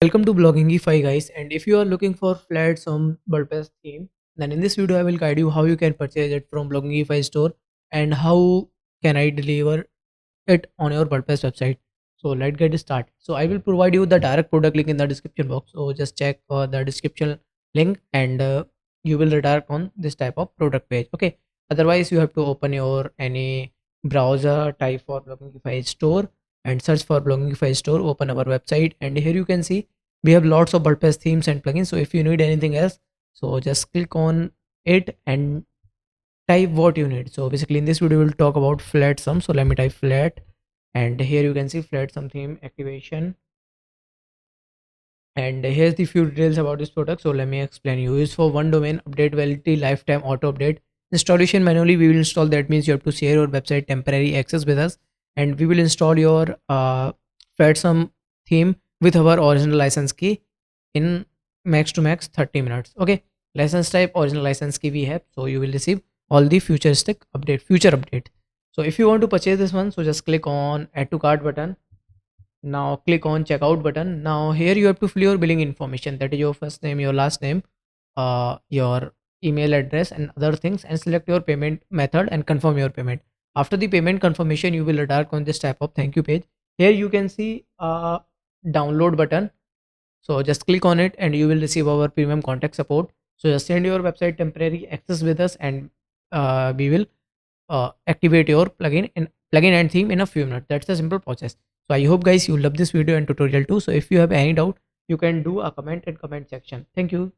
Welcome to Bloggingify guys, and if you are looking for Flatsome WordPress theme, then in this video I will guide you how you can purchase it from Bloggingify store and how can I deliver it on your WordPress website. So let's get started. So I will provide you the direct product link in the description box. So just check the description link and you will redirect on this type of product page. Okay. Otherwise you have to open your any browser, type for Bloggingify store and search for Bloggingify store. Open our website and here you can see we have lots of WordPress themes and plugins. So if you need anything else, so just click on it and type what you need. So basically in this video we'll talk about Flatsome. So let me type flat and here you can see Flatsome theme activation, and here's the few details about this product. So let me explain you. Use for one domain, update validity, lifetime auto update, installation manually. We will install, that means you have to share your website temporary access with us, and we will install your Flatsome theme with our original license key in max to max 30 minutes. Okay, license type original license key we have, so you will receive all the futuristic update, future update. So if you want to purchase this one, so just click on add to cart button. Now click on checkout button. Now here you have to fill your billing information, that is your first name, your last name, your email address and other things, and select your payment method and confirm your payment. After the payment confirmation you will redirect on this type of thank you page. Here you can see a download button, so just click on it and you will receive our premium contact support. So just send your website temporary access with us, and we will activate your plugin and theme in a few minutes. That's the simple process. So I hope guys you love this video and tutorial too. So if you have any doubt, you can do a comment in comment section. Thank you.